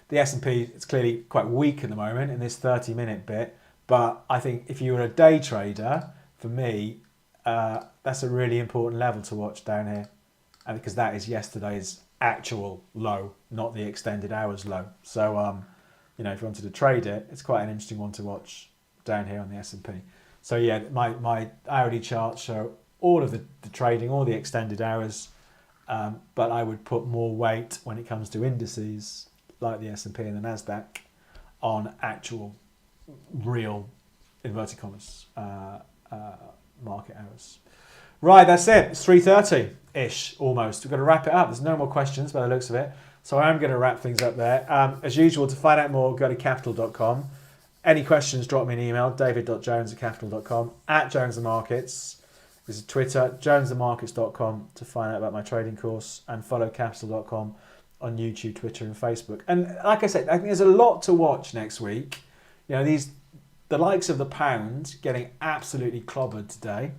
the S&P is clearly quite weak at the moment in this 30-minute bit, but I think if you were a day trader, for me, that's a really important level to watch down here, and because that is yesterday's actual low, not the extended hours low. So, if you wanted to trade it, it's quite an interesting one to watch down here on the S&P. So yeah, my hourly charts show all of the trading, all the extended hours. But I would put more weight when it comes to indices like the S&P and the Nasdaq on actual, real, inverted commas, market hours. Right, that's it. It's 3:30-ish almost. We've got to wrap it up. There's no more questions by the looks of it. So I am going to wrap things up there. As usual, to find out more, go to Capital.com. Any questions, drop me an email, david.jones@Capital.com, @JonesTheMarkets. Visit Twitter, jonesthemarkets.com to find out about my trading course, and follow Capital.com on YouTube, Twitter and Facebook. And like I said, I think there's a lot to watch next week. The likes of the pound getting absolutely clobbered today.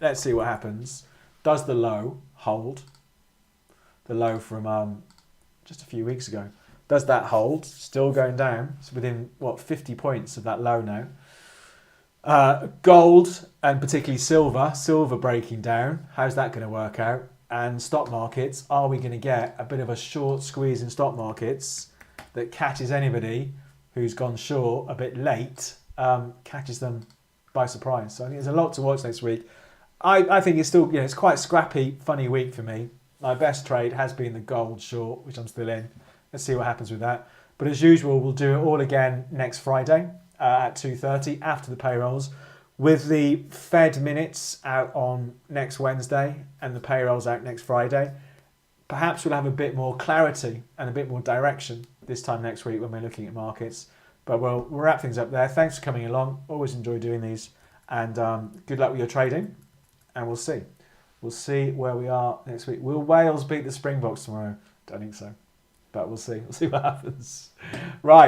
Let's see what happens. Does the low hold? The low from just a few weeks ago. Does that hold? Still going down. It's within, 50 points of that low now. Gold and particularly silver breaking down. How's that going to work out? And stock markets, are we going to get a bit of a short squeeze in stock markets that catches anybody who's gone short a bit late, catches them by surprise? So I think there's a lot to watch next week. I think it's still, it's quite scrappy, funny week for me. My best trade has been the gold short, which I'm still in. Let's see what happens with that. But as usual, we'll do it all again next Friday at 2:30 after the payrolls, with the Fed minutes out on next Wednesday and the payrolls out next Friday. Perhaps we'll have a bit more clarity and a bit more direction this time next week when we're looking at markets. But we'll wrap things up there. Thanks for coming along. Always enjoy doing these. And good luck with your trading. And we'll see. We'll see where we are next week. Will Wales beat the Springboks tomorrow? Don't think so. But we'll see. We'll see what happens. Right.